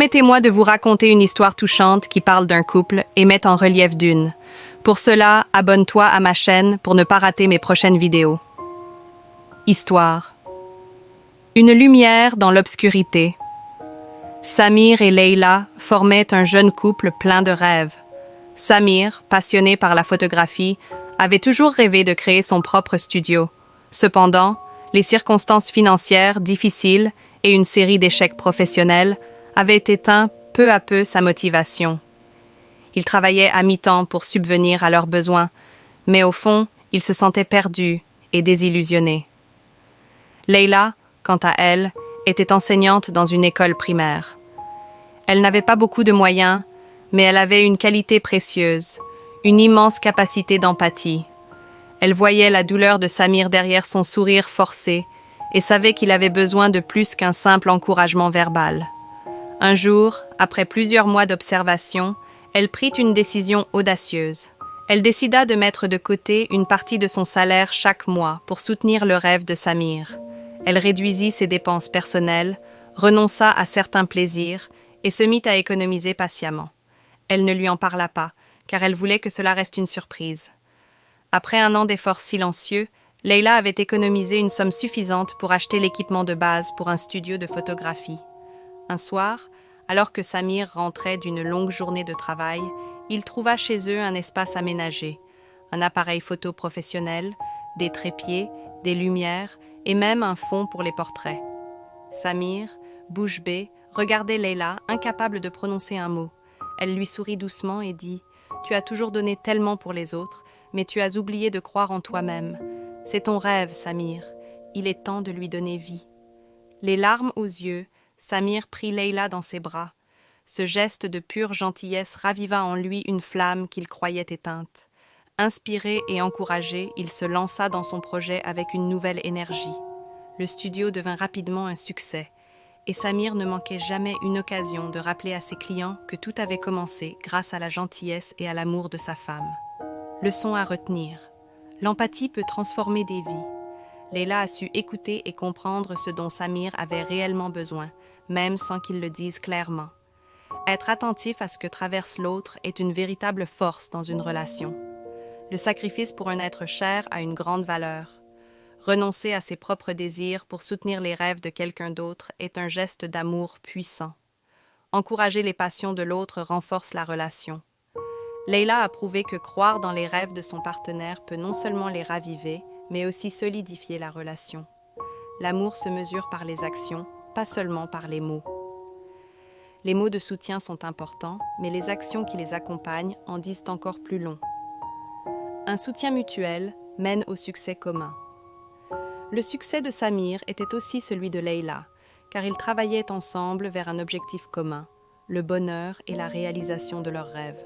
Permettez-moi de vous raconter une histoire touchante qui parle d'un couple et met en relief d'une. Pour cela, abonne-toi à ma chaîne pour ne pas rater mes prochaines vidéos. Histoire. Une lumière dans l'obscurité. Samir et Leila formaient un jeune couple plein de rêves. Samir, passionné par la photographie, avait toujours rêvé de créer son propre studio. Cependant, les circonstances financières difficiles et une série d'échecs professionnels avaient éteint peu à peu sa motivation. Il travaillait à mi-temps pour subvenir à leurs besoins, mais au fond, il se sentait perdu et désillusionné. Leila, quant à elle, était enseignante dans une école primaire. Elle n'avait pas beaucoup de moyens, mais elle avait une qualité précieuse, une immense capacité d'empathie. Elle voyait la douleur de Samir derrière son sourire forcé et savait qu'il avait besoin de plus qu'un simple encouragement verbal. Un jour, après plusieurs mois d'observation, elle prit une décision audacieuse. Elle décida de mettre de côté une partie de son salaire chaque mois pour soutenir le rêve de Samir. Elle réduisit ses dépenses personnelles, renonça à certains plaisirs et se mit à économiser patiemment. Elle ne lui en parla pas, car elle voulait que cela reste une surprise. Après un an d'efforts silencieux, Leila avait économisé une somme suffisante pour acheter l'équipement de base pour un studio de photographie. Un soir, alors que Samir rentrait d'une longue journée de travail, il trouva chez eux un espace aménagé, un appareil photo professionnel, des trépieds, des lumières et même un fond pour les portraits. Samir, bouche bée, regardait Leila, incapable de prononcer un mot. Elle lui sourit doucement et dit « Tu as toujours donné tellement pour les autres, mais tu as oublié de croire en toi-même. C'est ton rêve, Samir. Il est temps de lui donner vie. » Les larmes aux yeux, Samir prit Leila dans ses bras. Ce geste de pure gentillesse raviva en lui une flamme qu'il croyait éteinte. Inspiré et encouragé, il se lança dans son projet avec une nouvelle énergie. Le studio devint rapidement un succès, et Samir ne manquait jamais une occasion de rappeler à ses clients que tout avait commencé grâce à la gentillesse et à l'amour de sa femme. Leçon à retenir. L'empathie peut transformer des vies. Leila a su écouter et comprendre ce dont Samir avait réellement besoin, même sans qu'il le dise clairement. Être attentif à ce que traverse l'autre est une véritable force dans une relation. Le sacrifice pour un être cher a une grande valeur. Renoncer à ses propres désirs pour soutenir les rêves de quelqu'un d'autre est un geste d'amour puissant. Encourager les passions de l'autre renforce la relation. Leila a prouvé que croire dans les rêves de son partenaire peut non seulement les raviver, mais aussi solidifier la relation. L'amour se mesure par les actions, pas seulement par les mots. Les mots de soutien sont importants, mais les actions qui les accompagnent en disent encore plus long. Un soutien mutuel mène au succès commun. Le succès de Samir était aussi celui de Leila, car ils travaillaient ensemble vers un objectif commun, le bonheur et la réalisation de leurs rêves.